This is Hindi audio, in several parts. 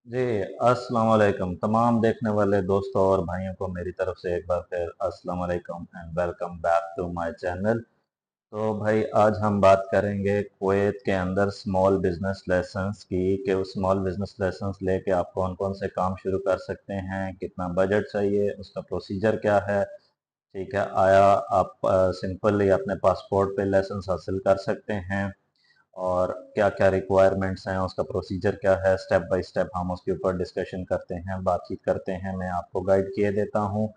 जी, अस्सलाम वालेकुम तमाम देखने वाले दोस्तों और भाइयों को मेरी तरफ से एक बार फिर अस्सलाम वालेकुम and welcome back to my channel. तो भाई आज हम बात करेंगे कुवैत के अंदर स्मॉल बिजनेस लेसन्स की कि उस स्मॉल बिजनेस लेसन्स लेके आप कौन कौन से काम शुरू कर सकते हैं, कितना बजट चाहिए, उसका प्रोसीजर क्या है। ठीक है, आया आप सिंपली अपने पासपोर्ट पे लाइसेंस हासिल कर सकते हैं और क्या क्या रिक्वायरमेंट्स हैं, उसका प्रोसीजर क्या है, स्टेप बाय स्टेप हम उसके ऊपर डिस्कशन करते हैं, बातचीत करते हैं, मैं आपको गाइड किए देता हूँ।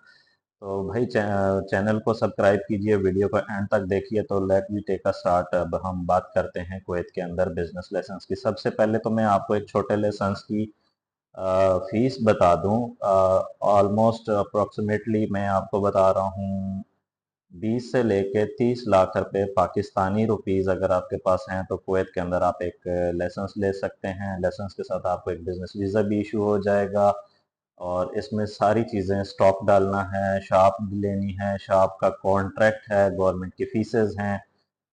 तो भाई चैनल को सब्सक्राइब कीजिए, वीडियो को एंड तक देखिए। तो let we take a start. अब हम बात करते हैं कुवैत के अंदर बिजनेस लेसन्स की। सबसे पहले तो मैं आपको एक छोटे लेसन्स की फीस बता दूं। ऑलमोस्ट अप्रोक्सीमेटली मैं आपको बता रहा हूँ 20 से लेके 30 लाख रुपए पाकिस्तानी रुपीस अगर आपके पास हैं तो कुवैत के अंदर आप एक लाइसेंस ले सकते हैं। लाइसेंस के साथ आपको एक बिजनेस वीज़ा भी इशू हो जाएगा और इसमें सारी चीज़ें, स्टॉक डालना है, शॉप लेनी है, शॉप का कॉन्ट्रैक्ट है, गवर्नमेंट की फीसेस हैं,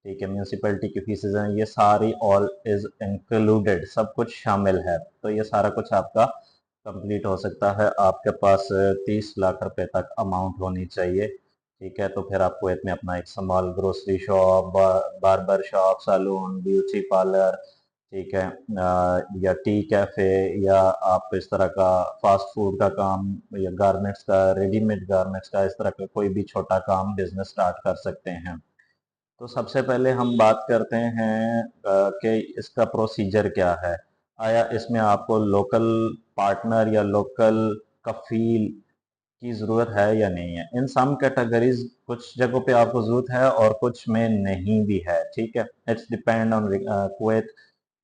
ठीक है, म्यूनसिपैलिटी की फीसेस हैं, ये सारी ऑल इज इंक्लूडेड, सब कुछ शामिल है। तो ये सारा कुछ आपका कंप्लीट हो सकता है। आपके पास 30 लाख रुपए तक अमाउंट होनी चाहिए। ठीक है, तो फिर आपको इसमें अपना एक small grocery shop, barber shop, salon, beauty parlour, ठीक है, या टी कैफे, या आप इस तरह का फास्ट फूड का काम, या गारमेंट्स का, रेडीमेड गारमेंट्स का, इस तरह का कोई भी छोटा काम बिजनेस स्टार्ट कर सकते हैं। तो सबसे पहले हम बात करते हैं कि इसका प्रोसीजर क्या है। आया इसमें आपको लोकल पार्टनर या लोकल कफील की ज़रूरत है या नहीं है। इन सम कैटेगरीज कुछ जगहों पे आपको ज़रूरत है और कुछ में नहीं भी है। ठीक है, it's depend on Kuwait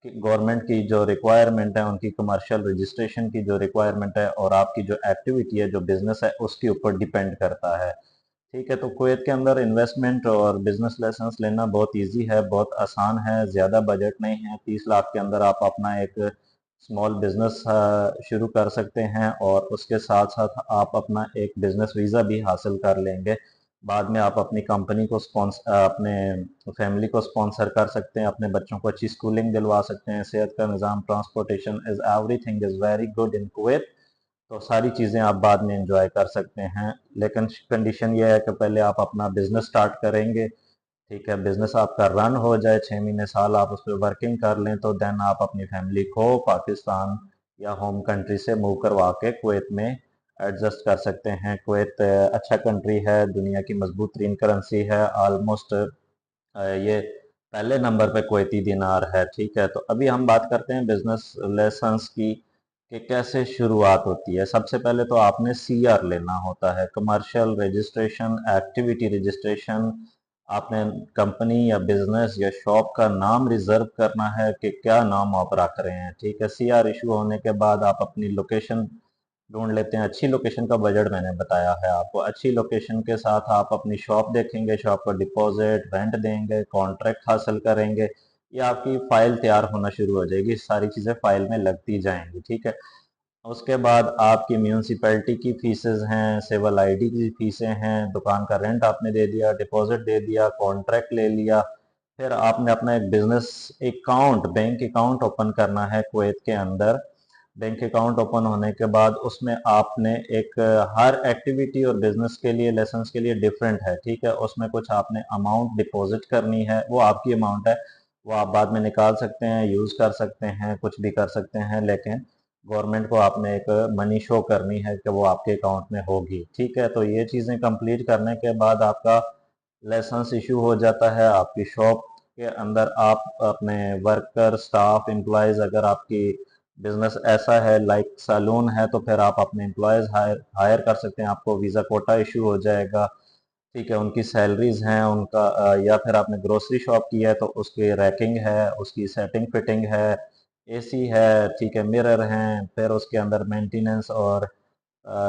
government की जो रिक्वायरमेंट है, उनकी कमर्शियल रजिस्ट्रेशन की जो रिक्वायरमेंट है और आपकी जो एक्टिविटी है, जो बिजनेस है, उसके ऊपर डिपेंड करता है। ठीक है, तो कुवैत के अंदर इन्वेस्टमेंट और बिजनेस लाइसेंस लेना बहुत इजी है, बहुत आसान है, ज़्यादा बजट नहीं है। 30 लाख के अंदर आप अपना एक स्मॉल बिजनेस शुरू कर सकते हैं और उसके साथ साथ आप अपना एक बिजनेस वीज़ा भी हासिल कर लेंगे। बाद में आप अपनी कंपनी को स्पॉन्सर, अपने फैमिली को स्पॉन्सर कर सकते हैं, अपने बच्चों को अच्छी स्कूलिंग दिलवा सकते हैं, सेहत का निज़ाम, transportation is everything is very good in Kuwait. तो सारी चीज़ें आप बाद में एंजॉय कर सकते हैं। लेकिन कंडीशन ये है कि पहले आप अपना बिजनेस स्टार्ट करेंगे। ठीक है, बिजनेस आपका रन हो जाए, 6 महीने साल आप उस पर वर्किंग कर लें, तो देन आप अपनी फैमिली को पाकिस्तान या होम कंट्री से मूव करवा के कुवैत में एडजस्ट कर सकते हैं। कुवैत अच्छा कंट्री है, दुनिया की मजबूत तरीन करेंसी है। ऑलमोस्ट ये पहले नंबर पे कुवैती दिनार है। ठीक है, तो अभी हम बात करते हैं बिजनेस लेसन्स की कि कैसे शुरुआत होती है। सबसे पहले तो आपने सीआर लेना होता है, कमर्शियल रजिस्ट्रेशन, एक्टिविटी रजिस्ट्रेशन। आपने कंपनी या बिजनेस या शॉप का नाम रिजर्व करना है कि क्या नाम आप रख रहे हैं। ठीक है, सीआर इशू होने के बाद आप अपनी लोकेशन ढूंढ लेते हैं। अच्छी लोकेशन का बजट मैंने बताया है आपको। अच्छी लोकेशन के साथ आप अपनी शॉप देखेंगे, शॉप पर डिपॉजिट, रेंट देंगे, कॉन्ट्रैक्ट हासिल करेंगे, ये आपकी फाइल तैयार होना शुरू हो जाएगी, सारी चीज़ें फाइल में लगती जाएंगी। ठीक है, उसके बाद आपकी म्यूनसिपैलिटी की फीसेस हैं, सिविल आईडी की फीसें हैं, दुकान का रेंट आपने दे दिया, डिपॉजिट दे दिया, कॉन्ट्रैक्ट ले लिया। फिर आपने अपना एक business account, bank account open करना है कुवैत के अंदर। बैंक अकाउंट ओपन होने के बाद उसमें आपने एक, हर एक्टिविटी और बिजनेस के लिए, लाइसेंस के लिए डिफरेंट है। ठीक है, उसमें कुछ आपने अमाउंट डिपॉजिट करनी है, वो आपकी अमाउंट है, वो आप बाद में निकाल सकते हैं, यूज़ कर सकते हैं, कुछ भी कर सकते हैं, लेकिन गवर्नमेंट को आपने एक मनी शो करनी है कि वो आपके अकाउंट में होगी। ठीक है, तो ये चीज़ें कंप्लीट करने के बाद आपका लाइसेंस इशू हो जाता है। आपकी शॉप के अंदर आप अपने वर्कर, स्टाफ, एम्प्लॉयज़, अगर आपकी बिजनेस ऐसा है लाइक सैलून है, तो फिर आप अपने एम्प्लॉयज़ हायर हायर कर सकते हैं, आपको वीज़ा कोटा इशू हो जाएगा। ठीक है, उनकी सैलरीज हैं, उनका या फिर आपने ग्रोसरी शॉप की है तो उसकी रैकिंग है, उसकी सेटिंग फिटिंग है, एसी है, ठीक है, मिरर हैं, फिर उसके अंदर मेंटेनेंस और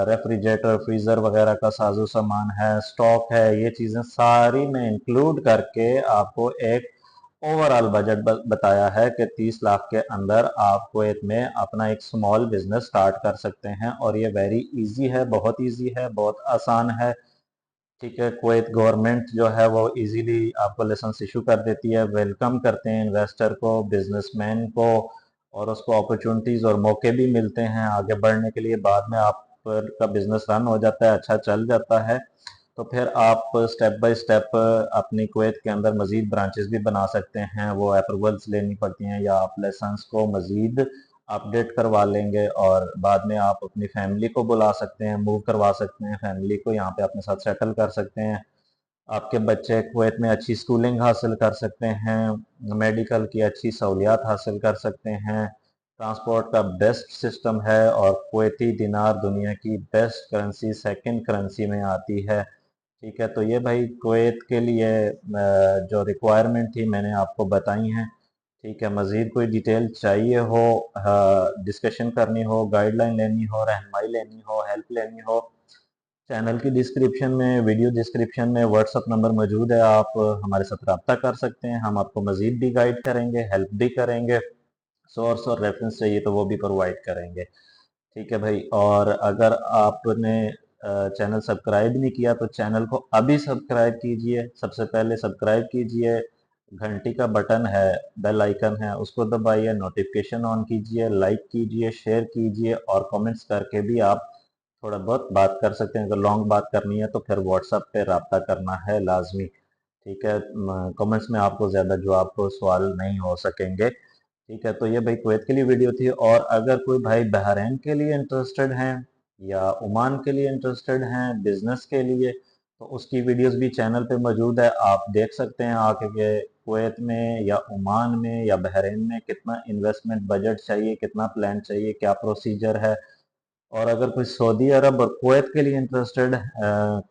रेफ्रिजरेटर, फ्रीज़र वगैरह का साजो सामान है, स्टॉक है। ये चीज़ें सारी मैं इंक्लूड करके आपको एक ओवरऑल बजट बताया है कि 30 लाख के अंदर आप कुवैत में अपना एक स्मॉल बिजनेस स्टार्ट कर सकते हैं और ये वेरी इजी है, बहुत इजी है, बहुत आसान है। ठीक है, कुवैत गवर्नमेंट जो है वो इजीली आपको लाइसेंस इशू कर देती है। वेलकम करते हैं इन्वेस्टर को, बिजनेसमैन को और उसको अपॉर्चुनिटीज़ और मौके भी मिलते हैं आगे बढ़ने के लिए। बाद में आपका बिजनेस रन हो जाता है, अच्छा चल जाता है, तो फिर आप स्टेप बाय स्टेप अपनी कुवैत के अंदर मज़ीद ब्रांचेस भी बना सकते हैं। वो अप्रूवल्स लेनी पड़ती हैं, या आप लाइसेंस को मज़ीद अपडेट करवा लेंगे और बाद में आप अपनी फैमिली को बुला सकते हैं, मूव करवा सकते हैं, फैमिली को यहाँ पे अपने साथ सेटल कर सकते हैं। आपके बच्चे कुवैत में अच्छी स्कूलिंग हासिल कर सकते हैं, मेडिकल की अच्छी सहूलियात हासिल कर सकते हैं, ट्रांसपोर्ट का बेस्ट सिस्टम है, और कुवैती दिनार दुनिया की बेस्ट करेंसी, सेकंड करेंसी में आती है। ठीक है, तो ये भाई कुवैत के लिए जो रिक्वायरमेंट थी मैंने आपको बताई हैं। ठीक है, मज़ीद कोई डिटेल चाहिए हो, डिस्कशन करनी हो, गाइडलाइन लेनी हो, रहनुमाई लेनी हो, हेल्प लेनी हो, चैनल की डिस्क्रिप्शन में, वीडियो डिस्क्रिप्शन में व्हाट्सअप नंबर मौजूद है। आप हमारे साथ रब्ता कर सकते हैं, हम आपको मज़ीद भी गाइड करेंगे, हेल्प भी करेंगे, सोर्स और रेफरेंस चाहिए तो वो भी प्रोवाइड करेंगे। ठीक है भाई, और अगर आपने चैनल सब्सक्राइब नहीं किया तो चैनल को अभी सब्सक्राइब कीजिए। सबसे पहले सब्सक्राइब कीजिए, घंटी का बटन है, बेल आइकन है, उसको दबाइए, नोटिफिकेशन ऑन कीजिए, लाइक कीजिए, शेयर कीजिए, और कमेंट्स करके भी आप थोड़ा बहुत बात कर सकते हैं। अगर लॉन्ग बात करनी है तो फिर व्हाट्सएप पे रब्ता करना है लाजमी। ठीक है, कमेंट्स में आपको ज़्यादा जवाब को सवाल नहीं हो सकेंगे। ठीक है, तो ये भाई कुवैत के लिए वीडियो थी। और अगर कोई भाई बहरीन के लिए इंटरेस्टेड हैं या ओमान के लिए इंटरेस्टेड हैं बिजनेस के लिए, तो उसकी वीडियोस भी चैनल पे मौजूद है, आप देख सकते हैं आके के कुवैत में या ओमान में या बहरीन में कितना इन्वेस्टमेंट बजट चाहिए, कितना प्लान चाहिए, क्या प्रोसीजर है। और अगर कोई सऊदी अरब और कुवैत के लिए इंटरेस्टेड,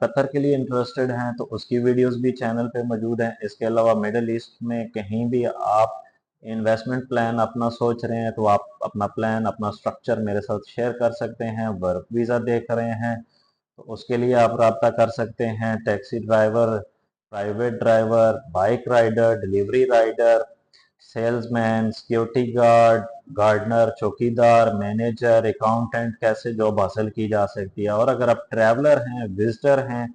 कतर के लिए इंटरेस्टेड हैं, तो उसकी वीडियोस भी चैनल पे मौजूद हैं। इसके अलावा मिडल ईस्ट में कहीं भी आप इन्वेस्टमेंट प्लान अपना सोच रहे हैं, तो आप अपना प्लान, अपना स्ट्रक्चर मेरे साथ शेयर कर सकते हैं। वर्क वीज़ा देख रहे हैं तो उसके लिए आप रब्ता कर सकते हैं। Taxi driver, private driver, bike rider, delivery rider, salesman, security guard, gardener, चौकीदार, मैनेजर, अकाउंटेंट, कैसे जॉब हासिल की जा सकती है। और अगर आप ट्रैवलर हैं, विजिटर हैं,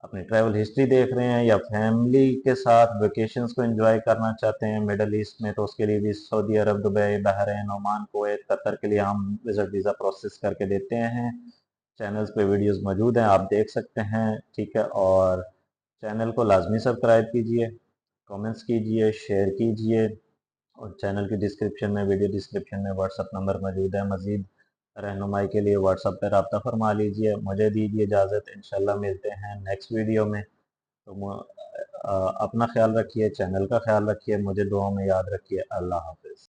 अपनी ट्रैवल हिस्ट्री देख रहे हैं, या फैमिली के साथ वेकेशंस को एंजॉय करना चाहते हैं मिडल ईस्ट में, तो उसके लिए भी Saudi Arab, Dubai, Bahrain, Oman, Kuwait, Qatar के लिए हम विजिट वीज़ा प्रोसेस करके देते हैं। चैनल्स पे वीडियोस मौजूद हैं, आप देख सकते हैं। ठीक है, और चैनल को लाजमी सब्सक्राइब कीजिए, कमेंट्स कीजिए, शेयर कीजिए, और चैनल की डिस्क्रिप्शन में, वीडियो डिस्क्रिप्शन में व्हाट्सअप नंबर मौजूद है। मज़ीद रहनुमाई के लिए व्हाट्सअप पर रब्ता फरमा लीजिए। मुझे दीजिए इजाज़त, इंशाल्लाह मिलते हैं नेक्स्ट वीडियो में। तो अपना ख्याल रखिए, चैनल का ख्याल रखिए, मुझे दुआ में याद रखिए। अल्लाह हाफ़िज़।